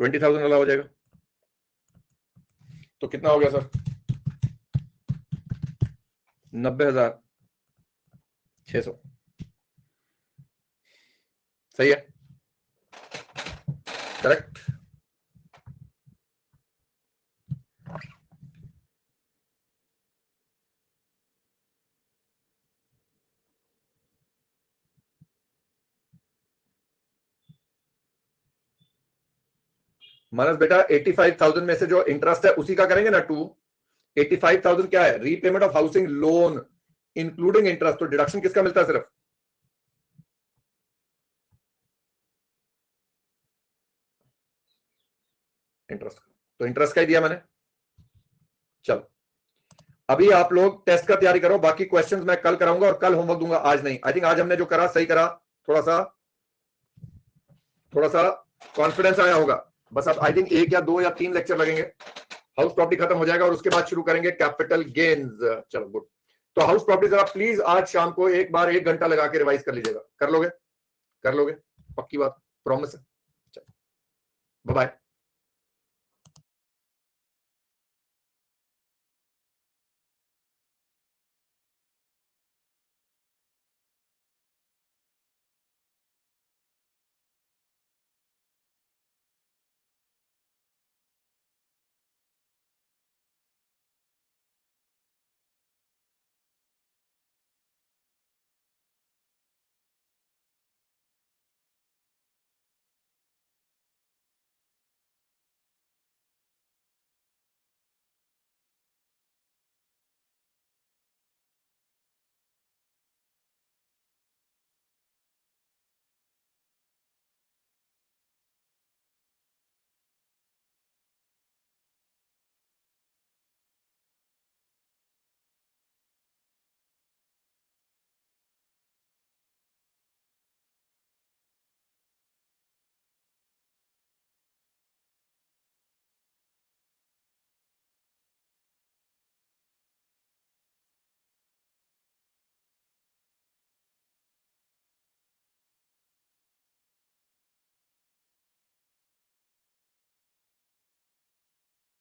20,000 वाला हो जाएगा। तो कितना हो गया सर? 90,600। सही है, करेक्ट। मानस बेटा 85,000 में से जो इंटरेस्ट है उसी का करेंगे ना 85,000 क्या है? Repayment of housing loan including interest. तो डिडक्शन किसका मिलता है? सिर्फ इंटरेस्ट का। तो इंटरेस्ट का ही दिया मैंने। चलो अभी आप लोग टेस्ट का तैयारी करो, बाकी क्वेश्चंस मैं कल कराऊंगा और कल होमवर्क दूंगा, आज नहीं। आई थिंक आज हमने जो करा सही करा, थोड़ा सा कॉन्फिडेंस आया होगा। बस अब आई थिंक 1 या 2 या 3 लेक्चर लगेंगे, हाउस प्रॉपर्टी खत्म हो जाएगा और उसके बाद शुरू करेंगे कैपिटल गेन्स। चलो गुड। तो हाउस प्रॉपर्टी जरा प्लीज आज शाम को एक बार 1 घंटा लगा के रिवाइज कर लीजिएगा। कर लोगे? पक्की बात, प्रॉमिस है। चलो बाय बाय।